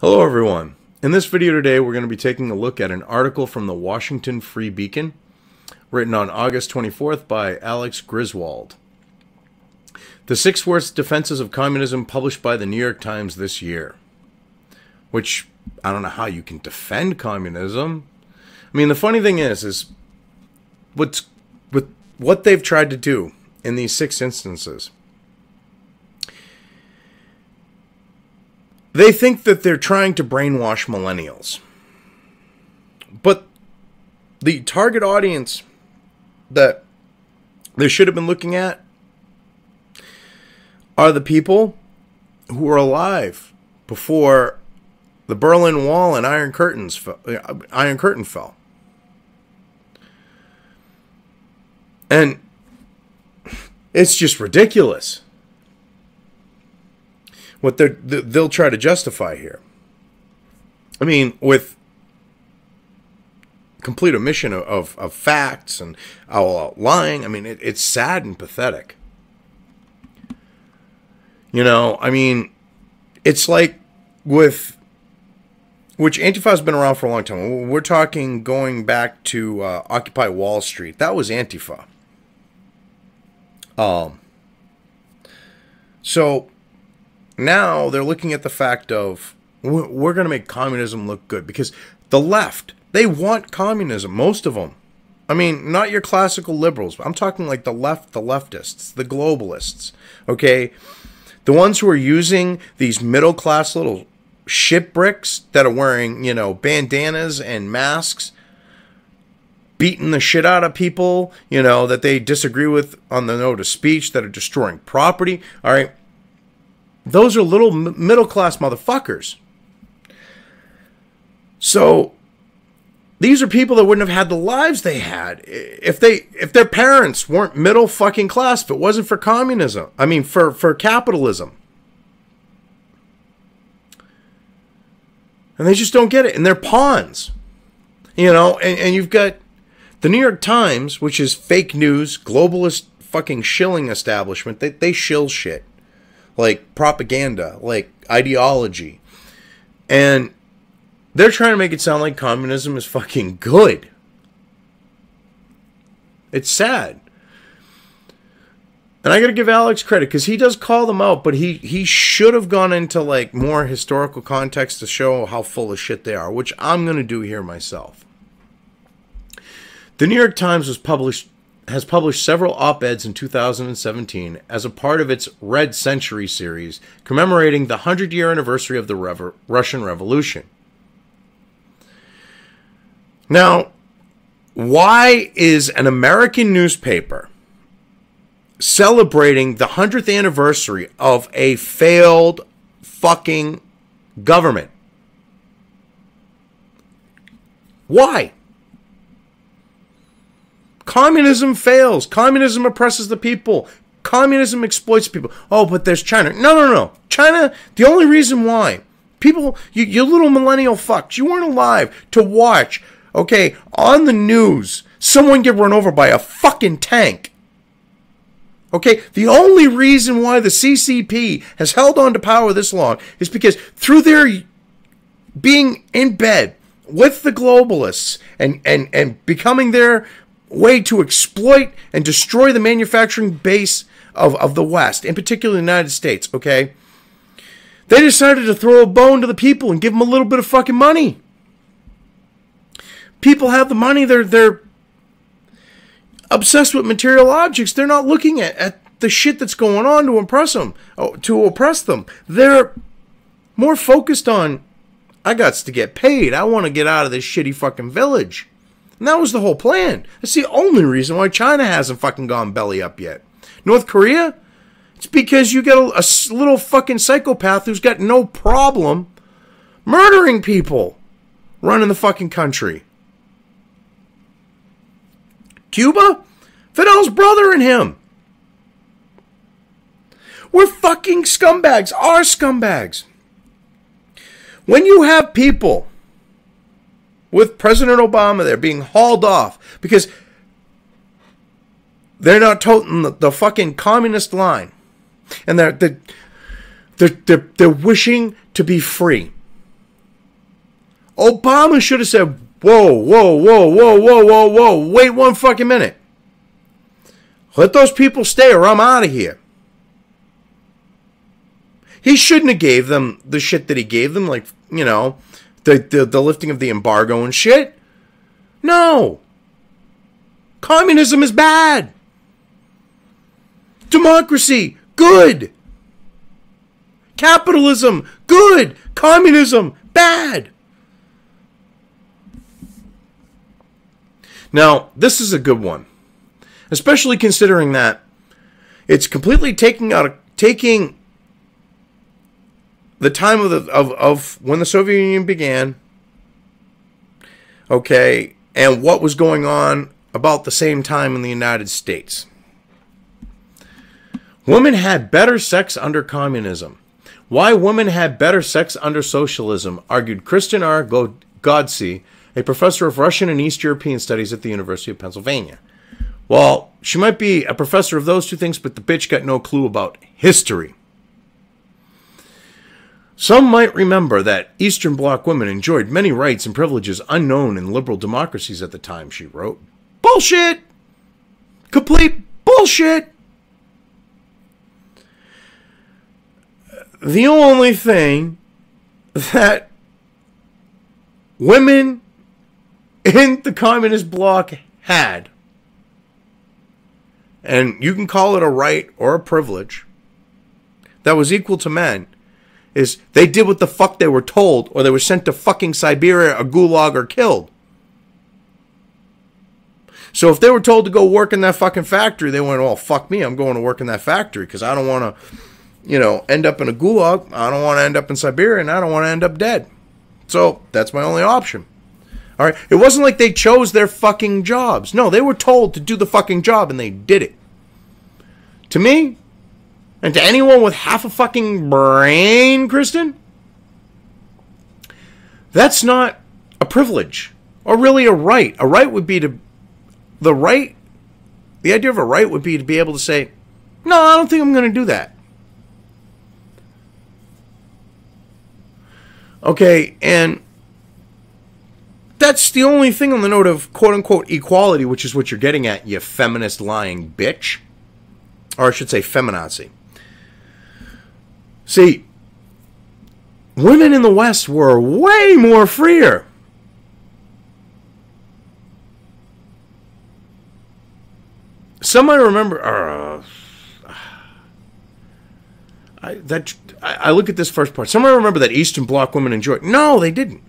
Hello everyone. In this video today we're going to be taking a look at an article from the Washington Free Beacon written on August 24th by Alex Griswold. The 6 worst defenses of communism published by the New York Times this year. Which, I don't know how you can defend communism. I mean, the funny thing is with what they've tried to do in these 6 instances. They think that they're trying to brainwash millennials. But the target audience that they should have been looking at are the people who were alive before the Berlin Wall and Iron Curtain fell. And it's just ridiculous what they'll try to justify here. I mean, with complete omission of facts and lying. I mean, it's sad and pathetic. You know, I mean, it's like which Antifa has been around for a long time. We're talking going back to Occupy Wall Street. That was Antifa. So now they're looking at the fact of we're going to make communism look good because the left, they want communism, most of them. I mean, not your classical liberals, but I'm talking like the left, the leftists, the globalists, okay? The ones who are using these middle-class little shit bricks that are wearing, you know, bandanas and masks, beating the shit out of people, you know, that they disagree with on the note of speech, that are destroying property, all right? Those are little middle-class motherfuckers. So these are people that wouldn't have had the lives they had if their parents weren't middle fucking class, if it wasn't for communism. I mean, for capitalism. And they just don't get it. And they're pawns. You know, and you've got the New York Times, which is fake news, globalist fucking shilling establishment. They shill shit. Like propaganda, like ideology. And they're trying to make it sound like communism is fucking good. It's sad. And I gotta give Alex credit, because he does call them out, but he should have gone into like more historical context to show how full of shit they are, which I'm gonna do here myself. The New York Times has published several op-eds in 2017 as a part of its Red Century series commemorating the 100-year anniversary of the Russian Revolution. Now, why is an American newspaper celebrating the 100th anniversary of a failed fucking government? Why? Communism fails. Communism oppresses the people. Communism exploits people. Oh, but there's China. No. China, the only reason why. People, you little millennial fucks, you weren't alive to watch, okay, on the news, someone get run over by a fucking tank. Okay, the only reason why the CCP has held on to power this long is because through their being in bed with the globalists and becoming their way to exploit and destroy the manufacturing base of the West, in particular the United States, okay? They decided to throw a bone to the people and give them a little bit of fucking money. People have the money, they're obsessed with material objects. They're not looking at the shit that's going on to oppress them. They're more focused on, I got to get paid. I want to get out of this shitty fucking village. And that was the whole plan. That's the only reason why China hasn't fucking gone belly up yet. North Korea? It's because you get a little fucking psychopath who's got no problem murdering people running the fucking country. Cuba? Fidel's brother and him. We're fucking scumbags. Are scumbags. When you have people with President Obama there being hauled off because they're not toting the fucking communist line, and they're wishing to be free. Obama should have said, whoa, whoa, whoa, whoa, whoa, whoa, whoa, wait one fucking minute. Let those people stay or I'm out of here. He shouldn't have gave them the shit that he gave them, like, you know, the lifting of the embargo and shit. No. Communism is bad. Democracy, good. Capitalism, good. Communism, bad. Now, this is a good one, especially considering that it's completely taking the time of when the Soviet Union began, okay, and what was going on about the same time in the United States. Women had better sex under communism. Why women had better sex under socialism, argued Kristen R. Godsey, a professor of Russian and East European Studies at the University of Pennsylvania. Well, she might be a professor of those two things, but the bitch got no clue about history. Some might remember that Eastern Bloc women enjoyed many rights and privileges unknown in liberal democracies at the time, she wrote. Bullshit! Complete bullshit! The only thing that women in the communist bloc had, and you can call it a right or a privilege, that was equal to men, is they did what the fuck they were told, or they were sent to fucking Siberia or Gulag or killed. So if they were told to go work in that fucking factory, they went, oh, fuck me, I'm going to work in that factory because I don't want to, you know, end up in a gulag. I don't want to end up in Siberia, and I don't want to end up dead. So that's my only option. All right. It wasn't like they chose their fucking jobs. No, they were told to do the fucking job, and they did it. To me, and to anyone with half a fucking brain, Kristen, that's not a privilege or really a right. A right would be to the idea of a right would be to be able to say, no, I don't think I'm going to do that. Okay, and that's the only thing on the note of quote-unquote equality, which is what you're getting at, you feminist lying bitch. Or I should say feminazi. See, women in the West were way more freer. Some might remember... I look at this first part. Some might remember that Eastern Bloc women enjoyed... No, they didn't.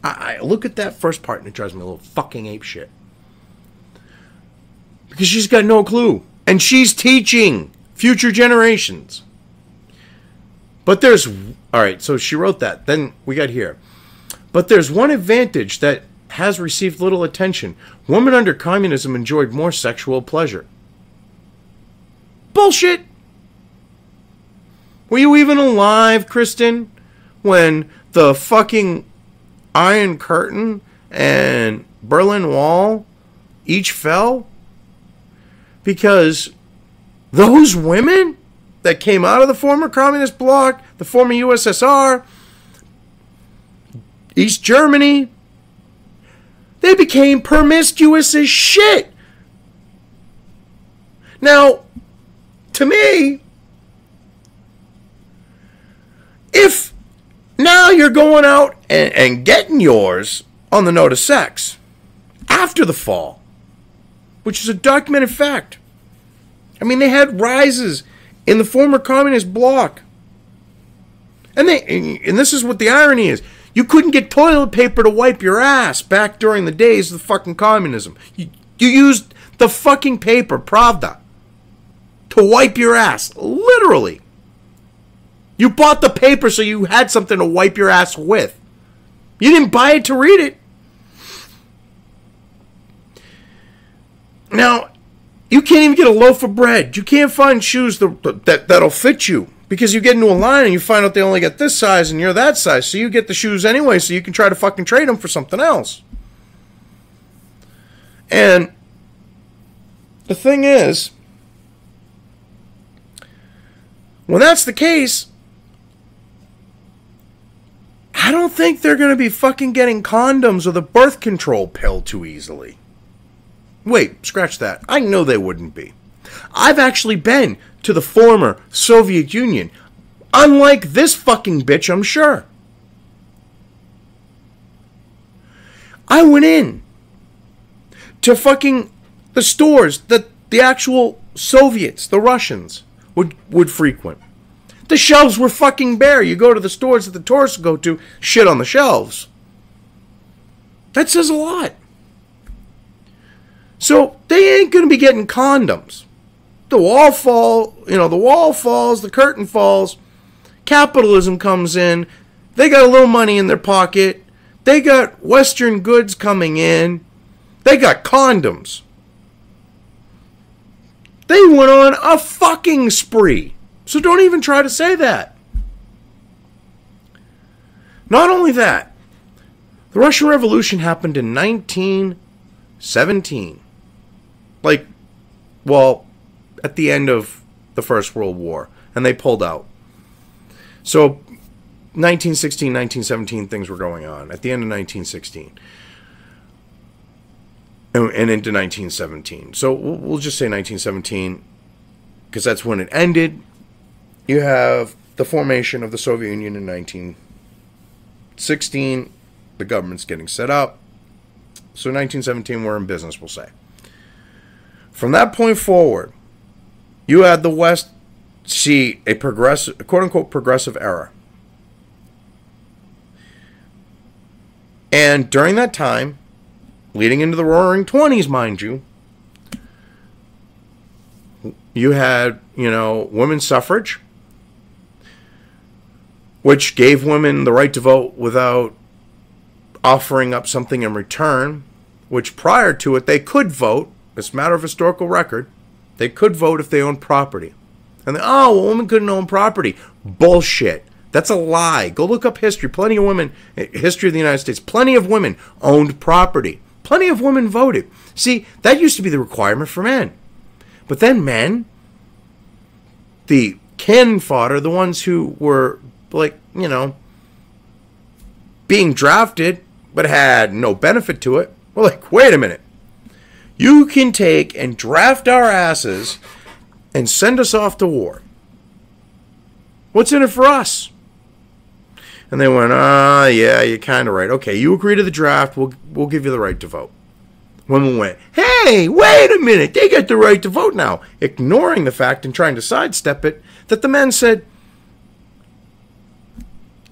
I look at that first part and it drives me a little fucking ape shit. Because she's got no clue. And she's teaching future generations. But there's... Alright, so she wrote that. Then we got here. But there's one advantage that has received little attention. Women under communism enjoyed more sexual pleasure. Bullshit! Were you even alive, Kristen, when the fucking Iron Curtain and Berlin Wall each fell? Because those women that came out of the former communist bloc, the former USSR, East Germany, they became promiscuous as shit. Now, to me, if now you're going out and getting yours on the note of sex after the fall, which is a documented fact. I mean, they had rises in the former communist bloc. And this is what the irony is. You couldn't get toilet paper to wipe your ass back during the days of the fucking communism. You used the fucking paper, Pravda, to wipe your ass. Literally. You bought the paper so you had something to wipe your ass with. You didn't buy it to read it. Now, you can't even get a loaf of bread. You can't find shoes that'll fit you. Because you get into a line and you find out they only get this size and you're that size. So you get the shoes anyway so you can try to fucking trade them for something else. And the thing is, when that's the case, I don't think they're going to be fucking getting condoms or the birth control pill too easily. Wait, scratch that. I know they wouldn't be. I've actually been to the former Soviet Union. Unlike this fucking bitch, I'm sure. I went in to fucking the stores that the actual Soviets, the Russians, would frequent. The shelves were fucking bare. You go to the stores that the tourists go to, shit on the shelves. That says a lot. So they ain't going to be getting condoms. The wall falls, the curtain falls, capitalism comes in, they got a little money in their pocket, they got Western goods coming in, they got condoms. They went on a fucking spree. So don't even try to say that. Not only that, the Russian Revolution happened in 1917. At the end of the First World War. And they pulled out. So, 1916, 1917, things were going on. At the end of 1916. And into 1917. So, we'll just say 1917. Because that's when it ended. You have the formation of the Soviet Union in 1916. The government's getting set up. So 1917, we're in business, we'll say. From that point forward, you had the West see a progressive, quote-unquote, progressive era. And during that time, leading into the Roaring '20s, mind you, you had, women's suffrage, which gave women the right to vote without offering up something in return, which prior to it, they could vote. It's a matter of historical record. They could vote if they owned property. And women couldn't own property. Bullshit. That's a lie. Go look up history. Plenty of women, history of the United States, plenty of women owned property. Plenty of women voted. See, that used to be the requirement for men. But then men, the cannon fodder, the ones who were, being drafted, but had no benefit to it, were like, wait a minute. You can take and draft our asses and send us off to war. What's in it for us? And they went, yeah, you're kind of right. Okay, you agree to the draft, we'll give you the right to vote. Women went, hey, wait a minute, they get the right to vote now. Ignoring the fact and trying to sidestep it, that the men said,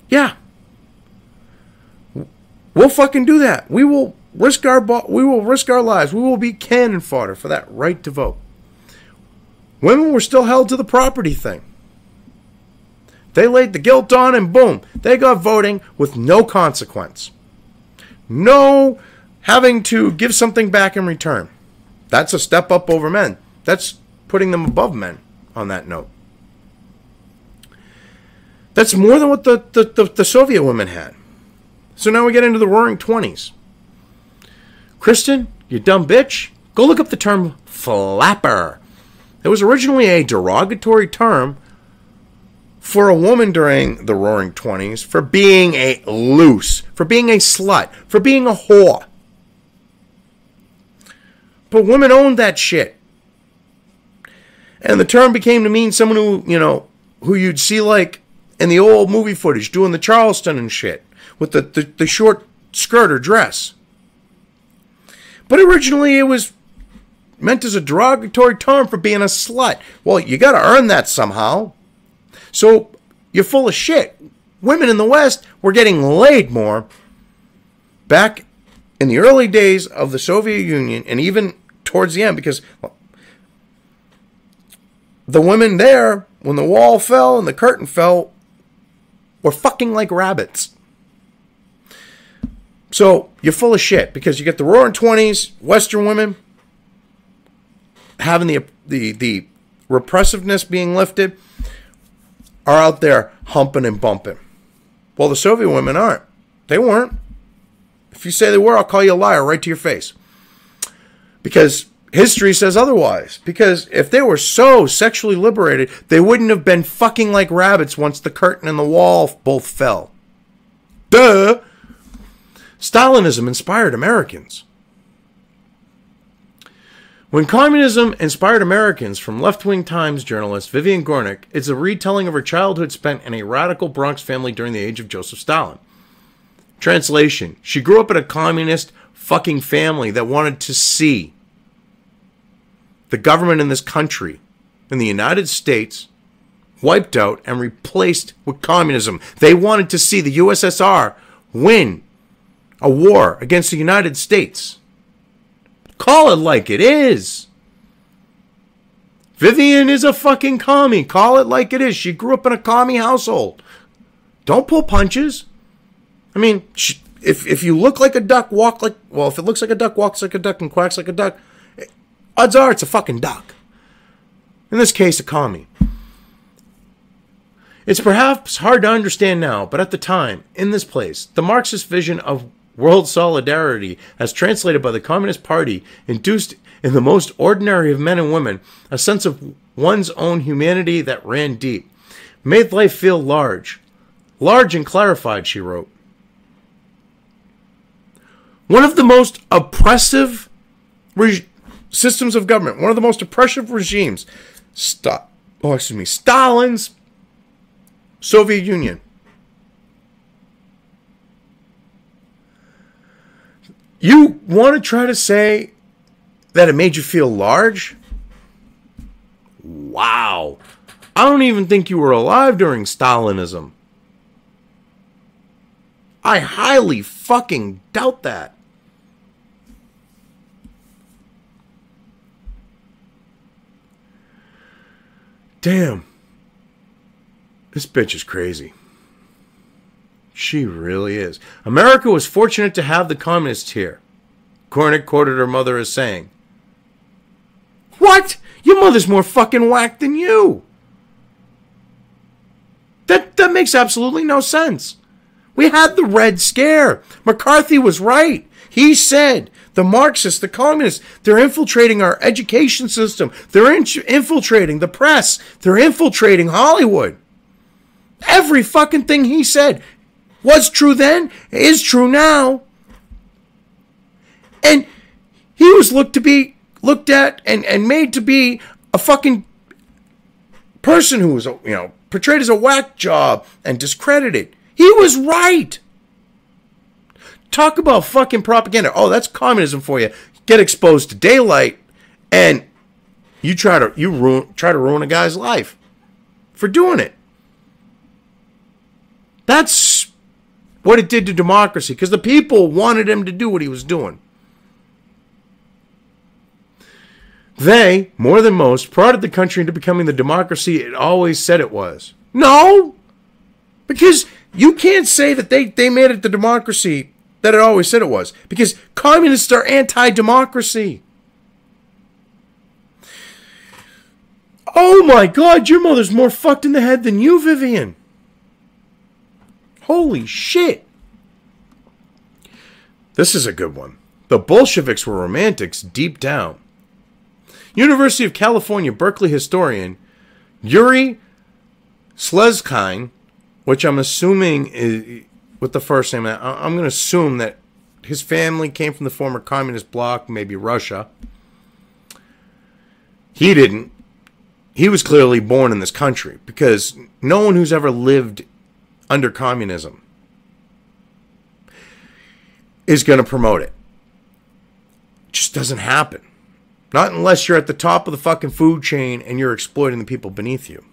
yeah, we'll fucking do that. We will risk our lives. We will be cannon fodder for that right to vote. Women were still held to the property thing. They laid the guilt on and boom, they got voting with no consequence. No having to give something back in return. That's a step up over men. That's putting them above men on that note. That's more than what the Soviet women had. So now we get into the Roaring '20s. Kristen, you dumb bitch, go look up the term flapper. It was originally a derogatory term for a woman during the Roaring '20s for being a loose, for being a slut, for being a whore. But women owned that shit. And the term became to mean someone who, who you'd see like in the old movie footage doing the Charleston and shit with the short skirt or dress. But originally it was meant as a derogatory term for being a slut. Well, you got to earn that somehow. So you're full of shit. Women in the West were getting laid more back in the early days of the Soviet Union and even towards the end, because the women there, when the wall fell and the curtain fell, were fucking like rabbits. So you're full of shit because you get the Roaring '20s, Western women having the repressiveness being lifted, are out there humping and bumping. Well, the Soviet women aren't. They weren't. If you say they were, I'll call you a liar right to your face. Because history says otherwise. Because if they were so sexually liberated, they wouldn't have been fucking like rabbits once the curtain and the wall both fell. Duh! Stalinism inspired Americans. When Communism inspired Americans, from left-wing Times journalist Vivian Gornick, it's a retelling of her childhood spent in a radical Bronx family during the age of Joseph Stalin. Translation: she grew up in a communist fucking family that wanted to see the government in this country, in the United States, wiped out and replaced with communism. They wanted to see the USSR win a war against the United States. Call it like it is. Vivian is a fucking commie. Call it like it is. She grew up in a commie household. Don't pull punches. I mean, if you look like a duck, walk like... Well, if it looks like a duck, walks like a duck, and quacks like a duck, odds are it's a fucking duck. In this case, a commie. It's perhaps hard to understand now, but at the time, in this place, the Marxist vision of world solidarity, as translated by the Communist Party, induced in the most ordinary of men and women a sense of one's own humanity that ran deep, made life feel large and clarified, she wrote. One of the most oppressive systems of government, one of the most oppressive regimes, Stalin's Soviet Union. You want to try to say that it made you feel large? Wow. I don't even think you were alive during Stalinism. I highly fucking doubt that. Damn. This bitch is crazy. She really is. America was fortunate to have the communists here. Gornick quoted her mother as saying, "What? Your mother's more fucking whack than you." That makes absolutely no sense. We had the Red Scare. McCarthy was right. He said the Marxists, the communists, they're infiltrating our education system. They're infiltrating the press. They're infiltrating Hollywood. Every fucking thing he said was true then, is true now. And he was looked at and made to be a fucking person who was, portrayed as a whack job and discredited. He was right. Talk about fucking propaganda. Oh, that's communism for you. Get exposed to daylight and you try to ruin a guy's life for doing it. That's what it did to democracy, because the people wanted him to do what he was doing. They, more than most, prodded the country into becoming the democracy it always said it was. No! Because you can't say that they made it the democracy that it always said it was. Because communists are anti-democracy. Oh my God, your mother's more fucked in the head than you, Vivian. Holy shit. This is a good one. The Bolsheviks were romantics deep down. University of California, Berkeley historian Yuri Slezkine, which I'm assuming is with the first name, I'm going to assume that his family came from the former communist bloc, maybe Russia. He didn't. He was clearly born in this country, because no one who's ever lived under communism is going to promote it. It just doesn't happen. Not unless you're at the top of the fucking food chain and you're exploiting the people beneath you.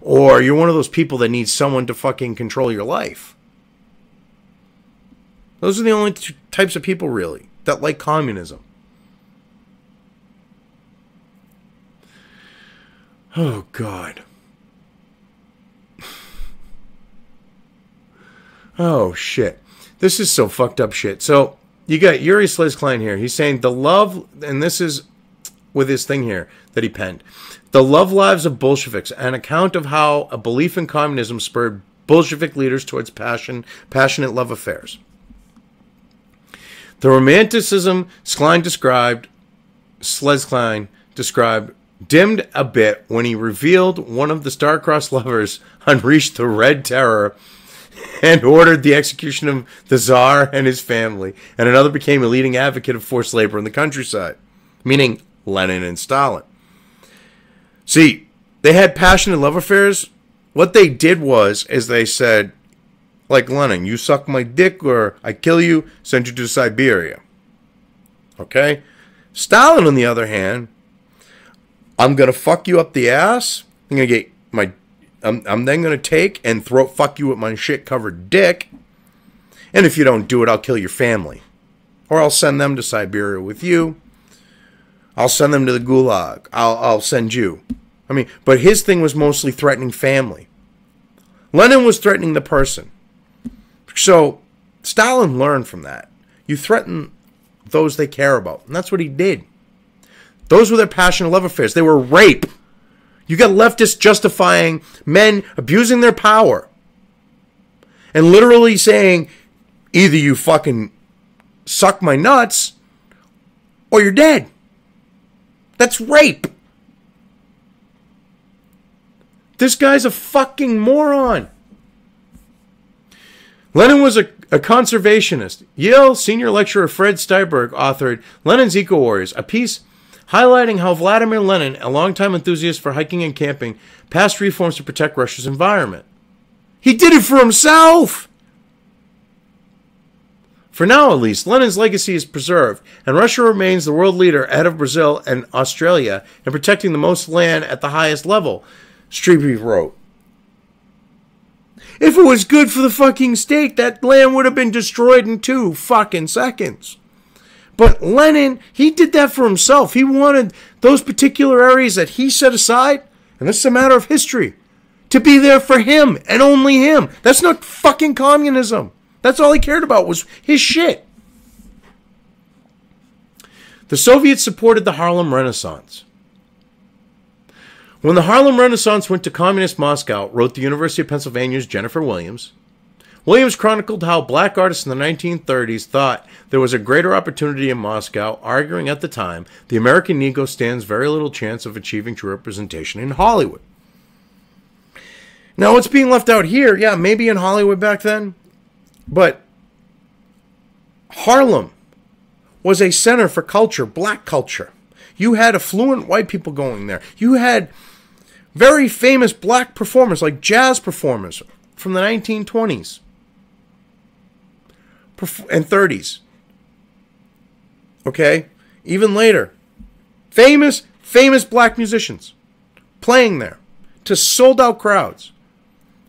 Or you're one of those people that needs someone to fucking control your life. Those are the only two types of people, really, that like communism. Oh, God. Oh, shit. This is so fucked up shit. So, you got Yuri Slezkine here. He's saying the love, and this is with his thing here that he penned. The Love Lives of Bolsheviks, an account of how a belief in communism spurred Bolshevik leaders towards passionate love affairs. The romanticism Slezkine described dimmed a bit when he revealed one of the star-crossed lovers unleashed the Red Terror and ordered the execution of the Tsar and his family, and another became a leading advocate of forced labor in the countryside, meaning Lenin and Stalin. See, they had passionate love affairs. What they did is they said, like Lenin, you suck my dick or I kill you, send you to Siberia. Okay? Stalin, on the other hand, I'm going to fuck you up the ass. I'm going to get my... I'm then going to take and fuck you with my shit-covered dick. And if you don't do it, I'll kill your family. Or I'll send them to Siberia with you. I'll send them to the Gulag. I'll send you. I mean, but his thing was mostly threatening family. Lenin was threatening the person. So Stalin learned from that. You threaten those they care about. And that's what he did. Those were their passionate love affairs. They were rape. You got leftists justifying men abusing their power. And literally saying, either you fucking suck my nuts or you're dead. That's rape. This guy's a fucking moron. Lenin was a conservationist. Yale senior lecturer Fred Steinberg authored Lenin's Eco Warriors, a piece highlighting how Vladimir Lenin, a longtime enthusiast for hiking and camping, passed reforms to protect Russia's environment. He did it for himself! For now, at least, Lenin's legacy is preserved, and Russia remains the world leader ahead of Brazil and Australia in protecting the most land at the highest level, Strebe wrote. If it was good for the fucking state, that land would have been destroyed in 2 fucking seconds. But Lenin, he did that for himself. He wanted those particular areas that he set aside, and this is a matter of history, to be there for him and only him. That's not fucking communism. That's all he cared about was his shit. The Soviets supported the Harlem Renaissance. When the Harlem Renaissance went to communist Moscow, wrote the University of Pennsylvania's Jennifer Williams, Williams chronicled how black artists in the 1930s thought there was a greater opportunity in Moscow, arguing at the time the American Negro stands very little chance of achieving true representation in Hollywood. Now, what's being left out here, yeah, maybe in Hollywood back then, but Harlem was a center for culture, black culture. You had affluent white people going there. You had very famous black performers, like jazz performers from the 1920s and 30s. Okay? Even later. Famous black musicians playing there to sold out crowds.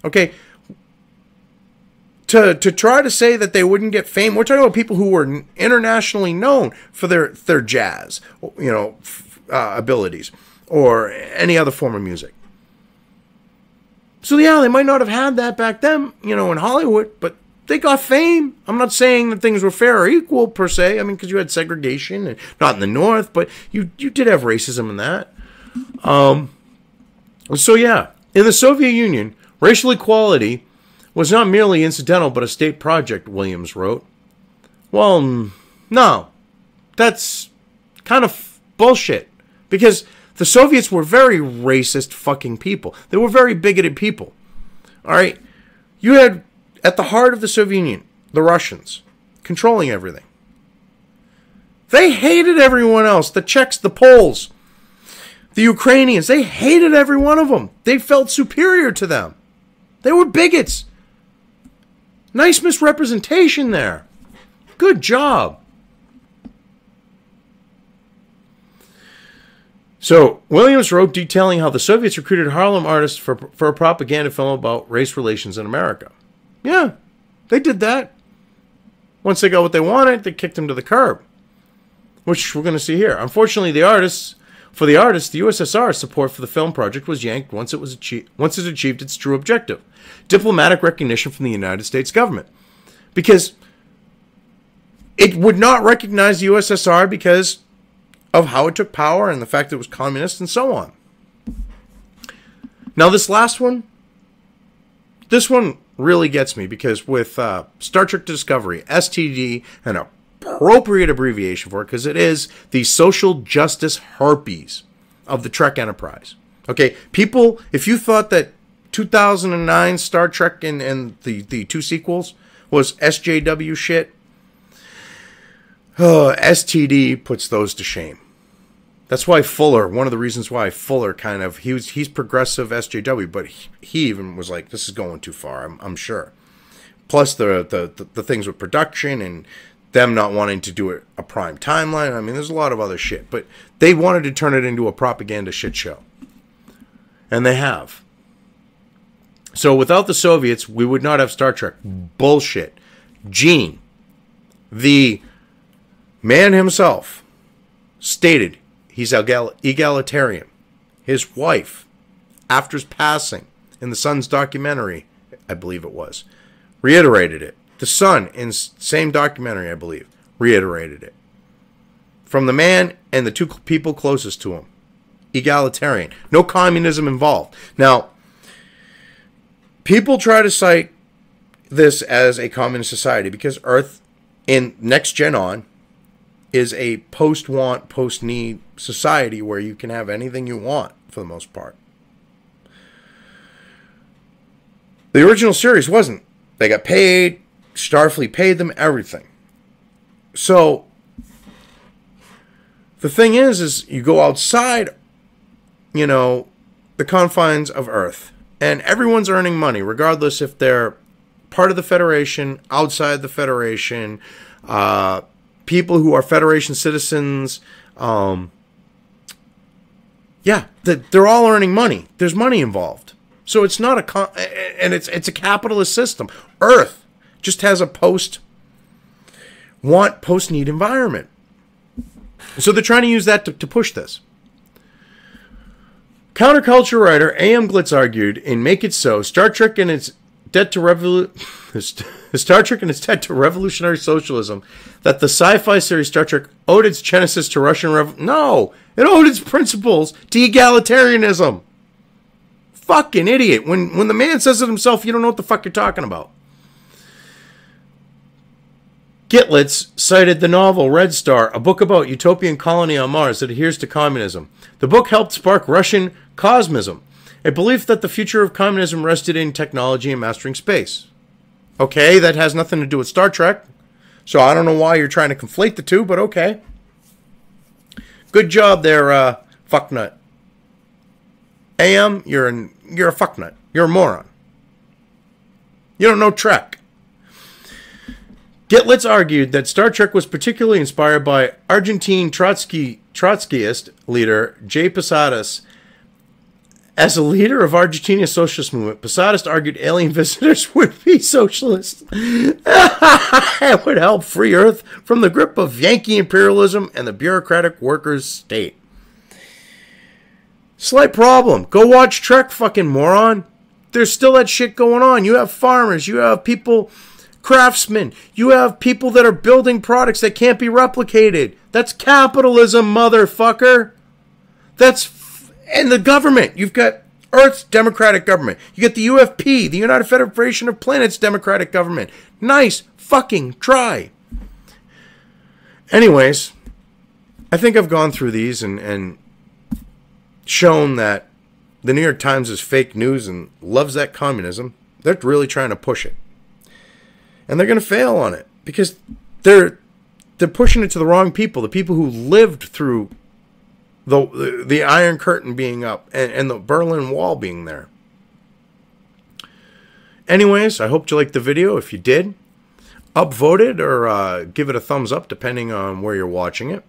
Okay? To try to say that they wouldn't get fame, we're talking about people who were internationally known for their jazz, abilities, or any other form of music. So yeah, they might not have had that back then, in Hollywood, but they got fame. I'm not saying that things were fair or equal per se. I mean, because you had segregation, and not in the North, but you did have racism in that. So yeah, in the Soviet Union, racial equality was not merely incidental, but a state project, Williams wrote. Well, no. That's kind of bullshit. Because the Soviets were very racist fucking people. They were very bigoted people. Alright? You had, at the heart of the Soviet Union, the Russians, controlling everything. They hated everyone else. The Czechs, the Poles, the Ukrainians. They hated every one of them. They felt superior to them. They were bigots. Nice misrepresentation there. Good job. So, Williams wrote detailing how the Soviets recruited Harlem artists for a propaganda film about race relations in America. Yeah, they did that. Once they got what they wanted, they kicked them to the curb. Which we're going to see here. Unfortunately, the USSR's support for the film project was yanked once it achieved its true objective. Diplomatic recognition from the United States government. Because it would not recognize the USSR because of how it took power and the fact that it was communist and so on. Now this last one, this one really gets me because with Star Trek Discovery, STD, an appropriate abbreviation for it because it is the social justice herpes of the Trek Enterprise. Okay, people, if you thought that 2009 Star Trek and the two sequels was SJW shit. STD puts those to shame. That's why Fuller, one of the reasons why Fuller kind of, he's progressive SJW, but he even was like, this is going too far, I'm sure. Plus the things with production and them not wanting to do a prime timeline. I mean, there's a lot of other shit, but they wanted to turn it into a propaganda shit show. And they have. So without the Soviets, we would not have Star Trek. Bullshit. Gene, the man himself, stated he's egalitarian. His wife, after his passing in the Son's documentary, I believe it was, reiterated it. The Son, in same documentary, I believe, reiterated it. From the man and the two people closest to him. Egalitarian. No communism involved. Now, people try to cite this as a communist society because Earth, in next gen on, is a post-want, post-need society where you can have anything you want, for the most part. The original series wasn't. They got paid, Starfleet paid them, everything. So, the thing is you go outside, you know, the confines of Earth, and everyone's earning money, regardless if they're part of the Federation, outside the Federation, people who are Federation citizens, yeah, they're all earning money. There's money involved. So it's not and it's a capitalist system. Earth just has a post-want, post-need environment. So they're trying to use that to push this. Counterculture writer A.M. Glitz argued in Make It So, Star Trek and its debt to revolutionary socialism, that the sci-fi series Star Trek owed its genesis to Russian No, it owed its principles to egalitarianism. Fucking idiot. When the man says it himself, you don't know what the fuck you're talking about. Gitlitz cited the novel Red Star, a book about utopian colony on Mars that adheres to communism. The book helped spark Russian cosmism, a belief that the future of communism rested in technology and mastering space. Okay, that has nothing to do with Star Trek, so I don't know why you're trying to conflate the two, but okay. Good job there, fucknut. AM, you're a fucknut. You're a moron. You don't know Trek. Gitlitz argued that Star Trek was particularly inspired by Argentine Trotskyist leader J. Posadas. As a leader of Argentina's socialist movement, Posadas argued alien visitors would be socialists. It would help free Earth from the grip of Yankee imperialism and the bureaucratic workers' state. Slight problem. Go watch Trek, fucking moron. There's still that shit going on. You have farmers. You have people, craftsmen. You have people that are building products that can't be replicated. That's capitalism, motherfucker. And the government. You've got Earth's democratic government. You get the UFP, the United Federation of Planets democratic government. Nice fucking try. Anyways, I think I've gone through these and shown that the New York Times is fake news and loves that communism. They're really trying to push it. And they're going to fail on it because they're pushing it to the wrong people, the people who lived through the Iron Curtain being up and the Berlin Wall being there. Anyways, I hope you liked the video. If you did, upvote it or give it a thumbs up depending on where you're watching it.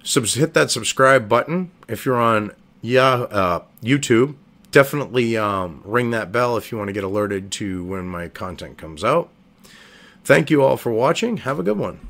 Hit that subscribe button if you're on YouTube. Definitely ring that bell if you want to get alerted to when my content comes out. Thank you all for watching. Have a good one.